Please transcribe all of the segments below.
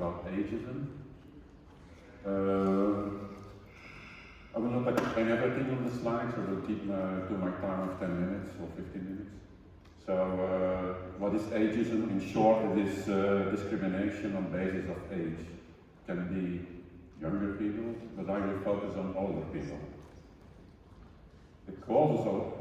about ageism. I will not explain everything on the slides, I will keep to my time of 10 minutes or 15 minutes. So, what is ageism? In short, it is discrimination on basis of age. It can be younger people, but I will focus on older people. The causes of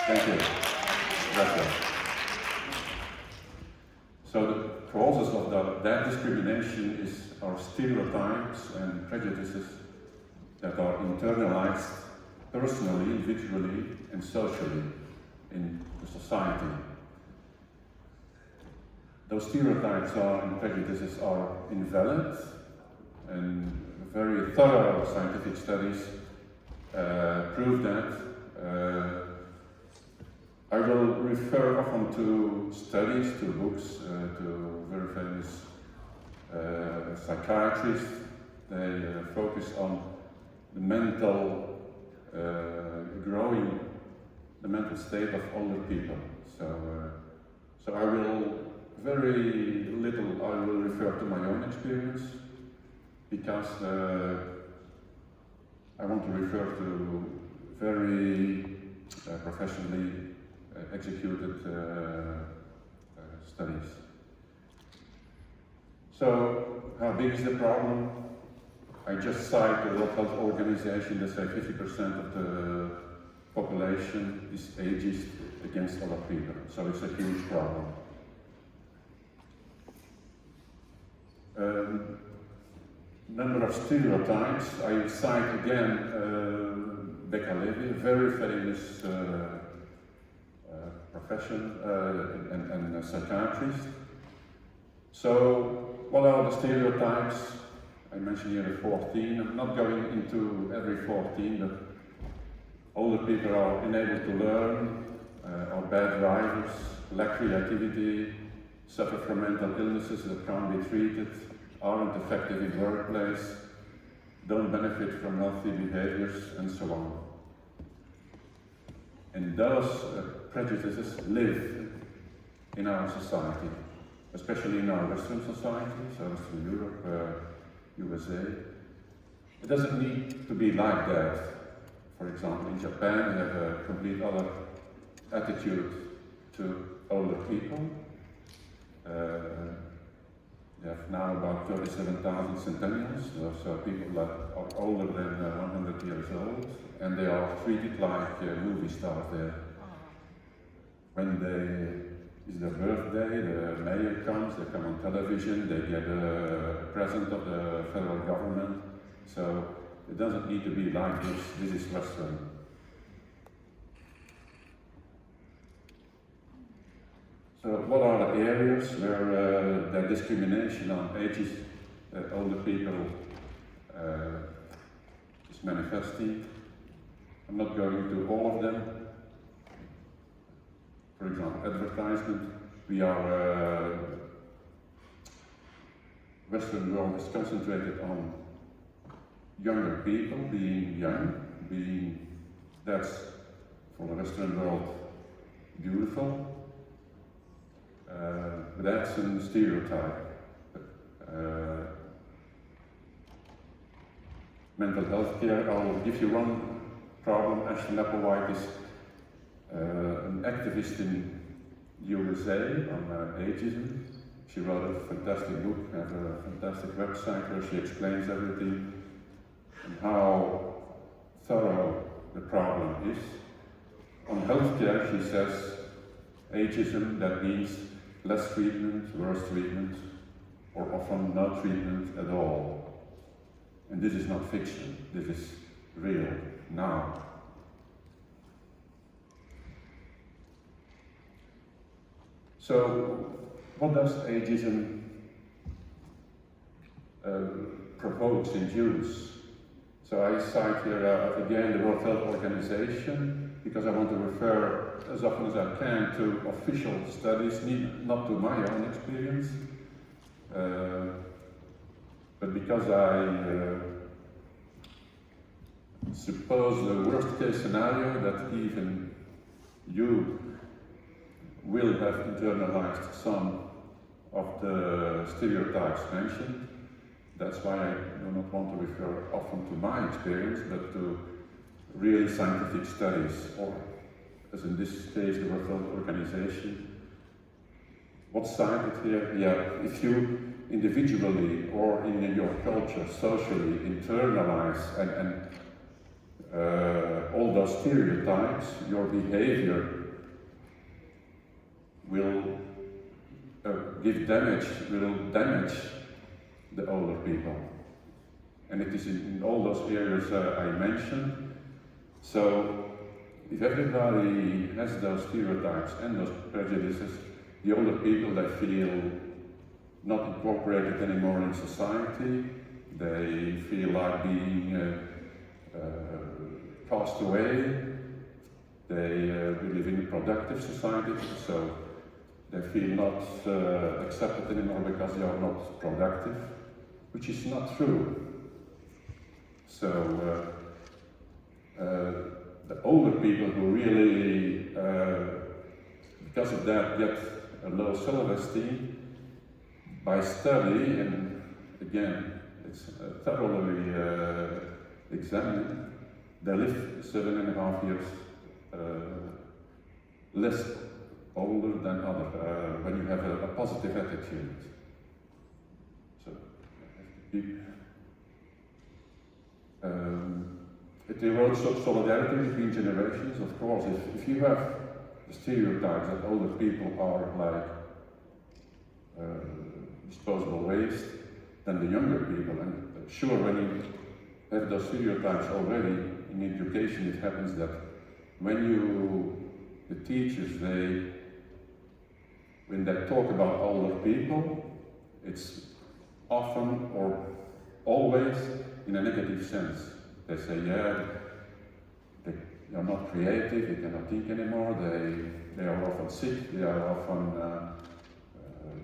Thank you. Gracias. So the causes of that discrimination are stereotypes and prejudices that are internalized personally, individually, and socially in the society. Those stereotypes and prejudices are invalid, and very thorough scientific studies prove that. I will refer often to studies, to books, to very famous psychiatrists. They focus on the mental the mental state of older people. So I will very little. I will refer to my own experience because I want to refer to very professionally executed studies. So, how big is the problem? I just cite the World Health Organization that say 50% of the population is ageist against other people. So it's a huge problem. Number of stereotypes. I cite again Becca-Levy, a very famous profession and psychiatrist. So, what are the stereotypes? I mentioned here the 14. I'm not going into every 14, but older people are unable to learn, are bad drivers, lack creativity, suffer from mental illnesses that can't be treated, aren't effective in workplace, don't benefit from healthy behaviors, and so on. And those prejudices live in our society, especially in our Western society, so Western Europe, USA. It doesn't need to be like that. For example, in Japan, they have a complete other attitude to older people. They have now about 37,000 centennials, so people that are older than 100 years old, and they are treated like movie stars there. When it's their birthday, the mayor comes, they come on television, they get a present of the federal government. So it doesn't need to be like this. This is Western. So what are the areas where the discrimination on ageist older people is manifesting? I'm not going to all of them. For example, advertisement. We are, Western world is concentrated on younger people, being young, that's for the Western world beautiful. But that's a stereotype. Mental health care, I'll give you one problem. Ashley Applewhite is an activist in USA on ageism. She wrote a fantastic book, has a fantastic website where she explains everything and how thorough the problem is. On healthcare, she says ageism, that means less treatment, worse treatment, or often no treatment at all. And this is not fiction, this is real, now. So, what does ageism provoke, induce? So I cite here again the World Health Organization because I want to refer as often as I can to official studies, not to my own experience, but because I suppose the worst case scenario that even you will have internalized some of the stereotypes mentioned. That's why I do not want to refer often to my experience, but to really scientific studies, or as in this case, the World Organization. What's cited here? Yeah, if you individually or in your culture, socially, internalize and all those stereotypes, your behavior will will damage the older people. And it is in all those areas I mentioned. So, if everybody has those stereotypes and those prejudices, the older people, they feel not incorporated anymore in society, they feel like being cast away, we live in a productive society, so they feel not accepted anymore because they are not productive, which is not true. So the older people who really, because of that, get a low self-esteem by study, and again, it's thoroughly examined, they live 7.5 years less older than others when you have a positive attitude. So, it erodes solidarity between generations, of course. If you have the stereotypes that older people are like disposable waste, then the younger people, and sure, when you have those stereotypes already in education, it happens that when the teachers, when they talk about older people, it's often or always in a negative sense. They say, yeah, they are not creative, they cannot think anymore, they are often sick, they are often,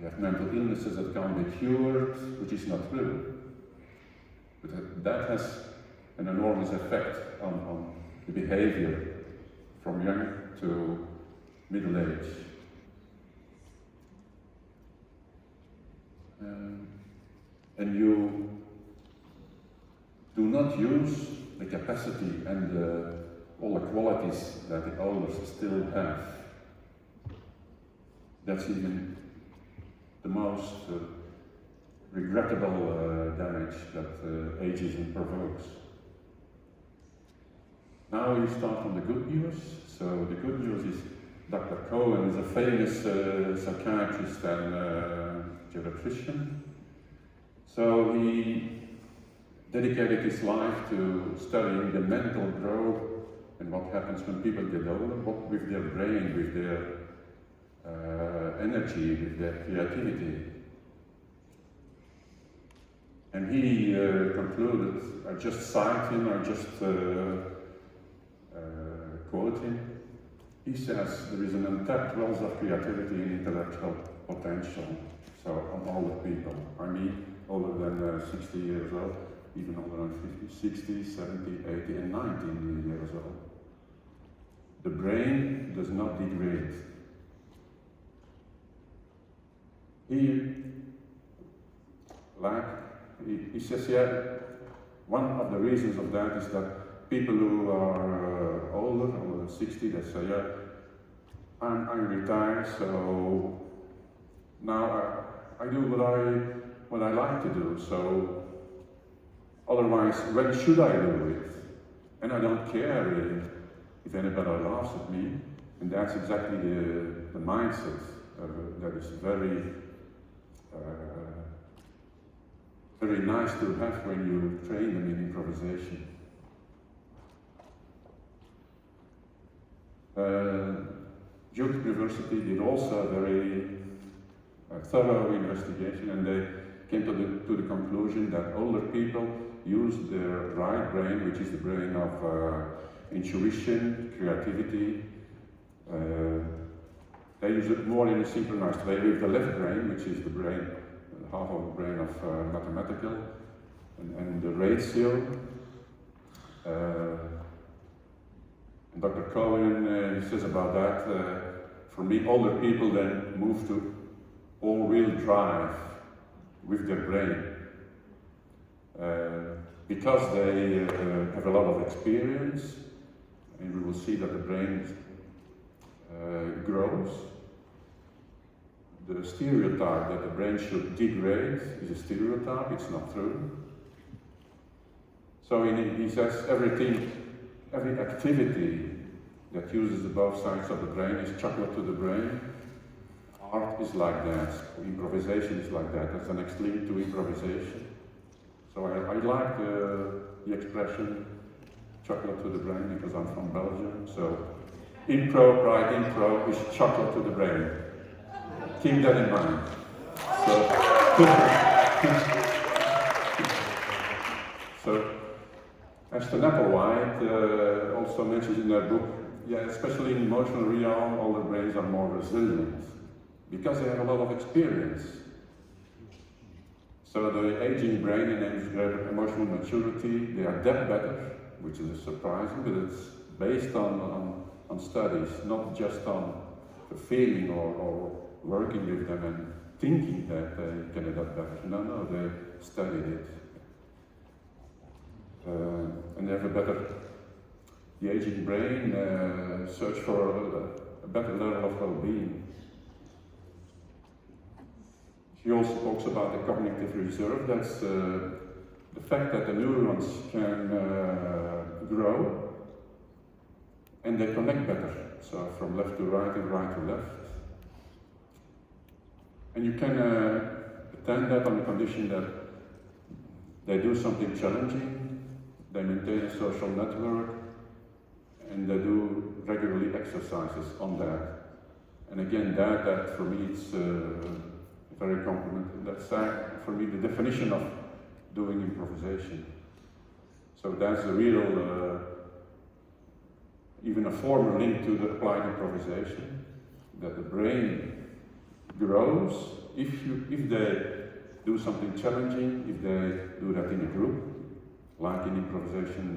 they have mental illnesses that can't be cured, which is not true. But that has an enormous effect on the behavior from young to middle age. And you do not use the capacity and all the qualities that the elders still have. That's even the most regrettable damage that ageism provokes. Now you start from the good news. So the good news is Dr. Cohen is a famous psychiatrist and geriatrician. So he dedicated his life to studying the mental growth and what happens when people get older, what with their brain, with their energy, with their creativity. And he concluded, I just cite him, I just quote him. He says there is an untapped wealth of creativity and intellectual potential. So on older people, I mean older than 60 years old, even older than 50, 60, 70, 80 and 90 years old. The brain does not degrade. He says, yeah, one of the reasons of that is that people who are older than 60, they say, yeah, I'm retired, so now I do what I like to do, so otherwise, when should I do it? And I don't care really if anybody laughs at me, and that's exactly the mindset that is very nice to have when you train them in improvisation. Duke University did also a very thorough investigation, and they came to the conclusion that older people use their right brain, which is the brain of intuition, creativity, They use it more in a synchronized way with the left brain, which is the brain, half of the brain of mathematical, and the ratio. And Dr. Cohen he says about that, for me, older people then move to all-wheel drive with their brain. Because they have a lot of experience, and we will see that the brain grows. The stereotype that the brain should degrade is a stereotype, it's not true. So he says every activity that uses the both sides of the brain is chocolate to the brain. Art is like that, improvisation is like that, that's the next link to improvisation. So I like the expression chocolate to the brain because I'm from Belgium. So right impro is chocolate to the brain. Keep that in mind. So Ashton Applewhite also mentions in her book, yeah, especially in emotional realm, older brains are more resilient because they have a lot of experience. So the aging brain and emotional maturity, they adapt better, which is surprising, but it's based on studies, not just on the feeling or working with them and thinking that they can adapt better. No, they studied it. And they have a better, the aging brain search for a better level of well-being. She also talks about the cognitive reserve, that's the fact that the neurons can grow and they connect better, so from left to right and right to left. And you can attend that on the condition that they do something challenging, they maintain a social network, and they do regularly exercises on that. And again, that for me it's very complimentary. That's for me the definition of doing improvisation. So that's a real, even a formal link to the applied improvisation, that the brain grows if they do something challenging, if they do that in a group, like in improvisation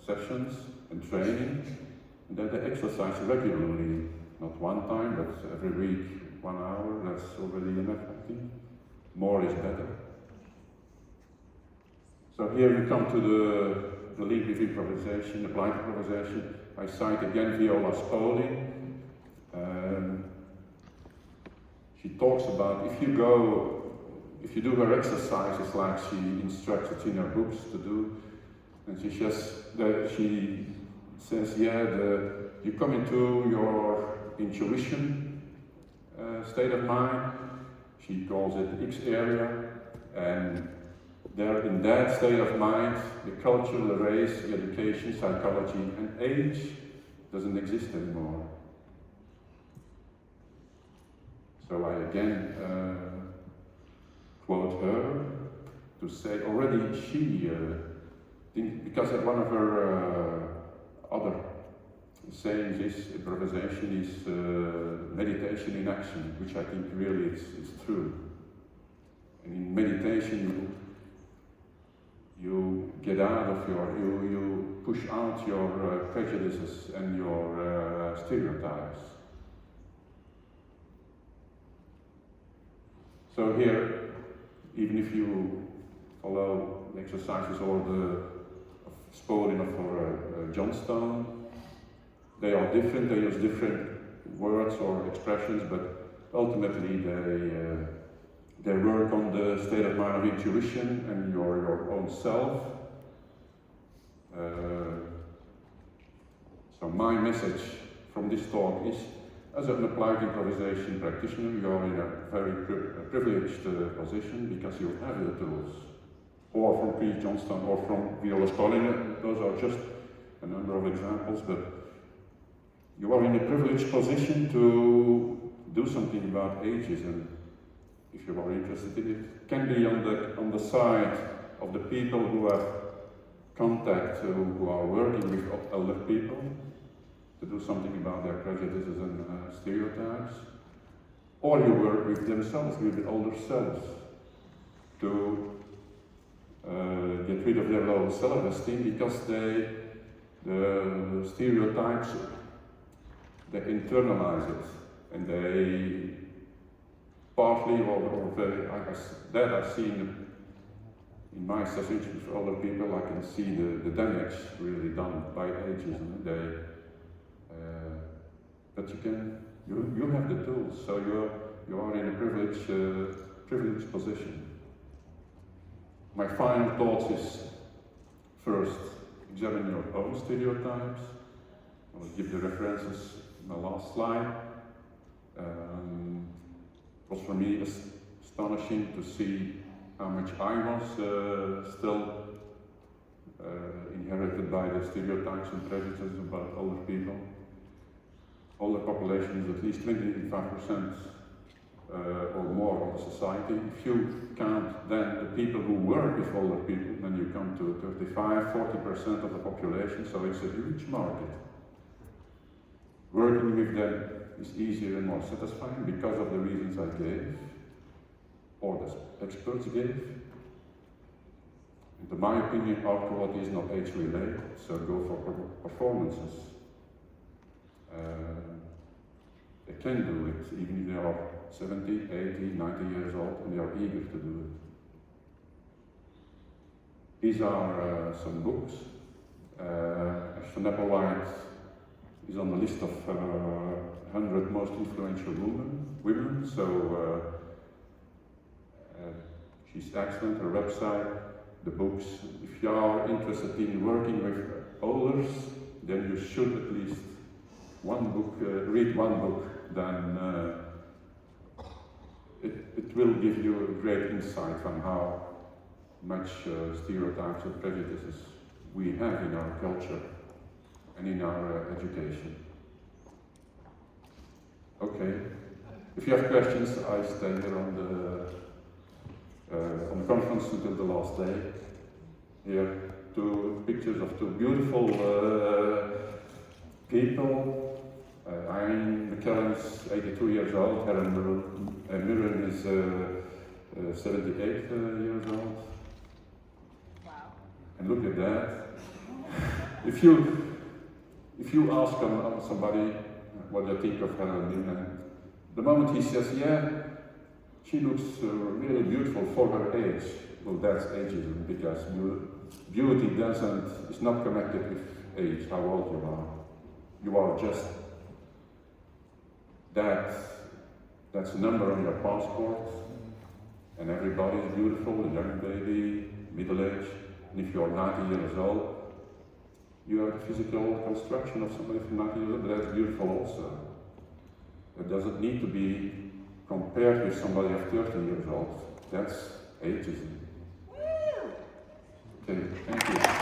sessions and training, and that they exercise regularly, not one time, but every week, 1 hour, that's already enough, I think. More is better. So here we come to the link with improvisation, applied improvisation. I cite again Viola Spolin. She talks about if you do her exercises like she instructs it in her books to do, and she says, you come into your intuition state of mind. She calls it the X area, and there in that state of mind, the culture, the race, the education, psychology, and age doesn't exist anymore. So I again quote her to say already she, because one of her other sayings is improvisation is meditation in action, which I think really is true. And in meditation you get out of you push out your prejudices and your stereotypes. So here, even if you follow the exercises or the Spolin or Johnstone, they are different, they use different words or expressions, but ultimately they work on the state of mind of intuition and your own self. So my message from this talk is, as an applied improvisation practitioner, you are in a very privileged position because you have the tools. Or from P. Johnston or from Viola Spolin, those are just a number of examples, but you are in a privileged position to do something about ageism, if you are interested in it. It can be on the side of the people who have contact, who are working with elder people, to do something about their prejudices and stereotypes, or you work with themselves, with the older selves, to get rid of their low self-esteem because the stereotypes, they internalize it, and they partly or very, that I've seen in my sessions with other people. I can see the damage really done by ageism. But you have the tools, so you are in a privileged position. My final thoughts is, first, examine your own stereotypes. I'll give the references in the last slide. It was for me astonishing to see how much I was still inherited by the stereotypes and prejudices about older people. Older population is at least 25% or more of the society. If you count then the people who work with older people, then you come to 35–40% of the population, so it's a huge market. Working with them is easier and more satisfying because of the reasons I gave, or the experts gave. And in my opinion, authority is not age-related, so go for performances. They can do it, even if they are 70, 80, 90 years old, and they are eager to do it. These are some books. Nepal is on the list of 100 most influential women, so she's excellent, her website, the books. If you are interested in working with olders, then you should at least read one book, then it will give you a great insight on how much stereotypes and prejudices we have in our culture and in our education. Okay, if you have questions, I stay here on the conference until the last day. Here, two pictures of two beautiful people. Irene McKellen is 82 years old, Helen Mirren is 78 years old. Wow. And look at that. If you ask somebody what they think of Helen Mirren, the moment he says, yeah, she looks really beautiful for her age, well, that's ageism, because beauty is not connected with age, how old you are. You are just that's a number on your passport, and everybody is beautiful, a young baby, middle age, and if you're 90 years old, you are the physical construction of somebody from 90 years old, but that's beautiful also. It doesn't need to be compared with somebody of 30 years old. That's ageism. Okay, thank you.